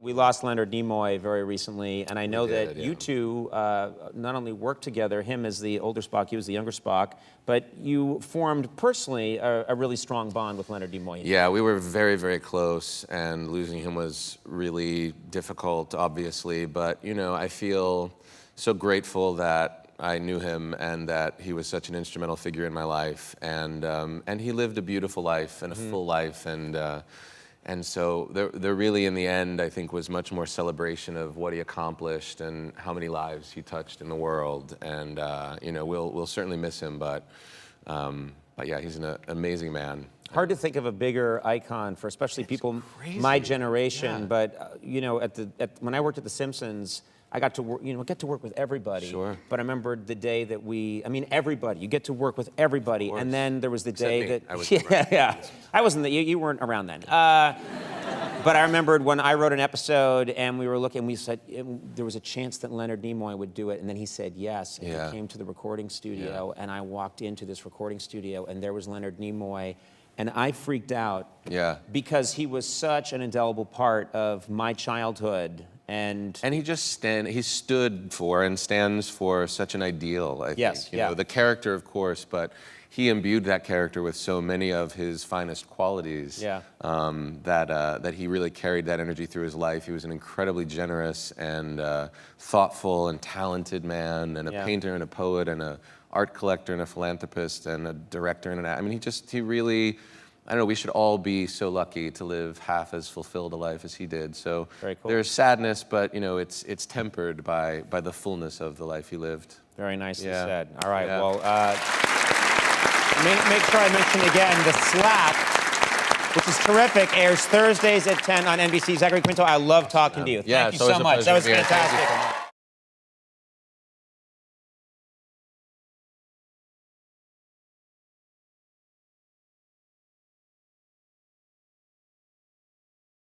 We lost Leonard Nimoy very recently, and I know that you two not only worked together, him as the older Spock, you as the younger Spock, but you formed personally a really strong bond with Leonard Nimoy. Yeah, we were very, very close, and losing him was really difficult, obviously, but, you know, I feel so grateful that I knew him and that he was such an instrumental figure in my life, and he lived a beautiful life and a full life, and so there really, in the end, I think, was much more celebration of what he accomplished and how many lives he touched in the world. And you know, we'll certainly miss him, but yeah, he's an amazing man. Hard to think of a bigger icon for especially people my generation. Yeah. But you know, when I worked at The Simpsons, I got to work, get to work with everybody. Sure. But I remember the day that everybody. You get to work with everybody, and then there was the day that I was I wasn't. You weren't around then. But I remembered when I wrote an episode, and we were looking. We said there was a chance that Leonard Nimoy would do it, and then he said yes. And he came to the recording studio, and I walked into this recording studio, and there was Leonard Nimoy. And I freaked out because he was such an indelible part of my childhood. And he just he stood for and stands for such an ideal, I think. You know, the character, of course, but he imbued that character with so many of his finest qualities that he really carried that energy through his life. He was an incredibly generous and thoughtful and talented man, and a painter and a poet and a art collector and a philanthropist and a director and I mean, he really, I don't know, we should all be so lucky to live half as fulfilled a life as he did. So very cool. There's sadness, but you know, it's tempered by the fullness of the life he lived. Very nicely said. All right, well, make sure I mention again, The Slap, which is terrific, airs Thursdays at 10 on NBC. Zachary Quinto, I love talking to you. Thank you so much. That was fantastic.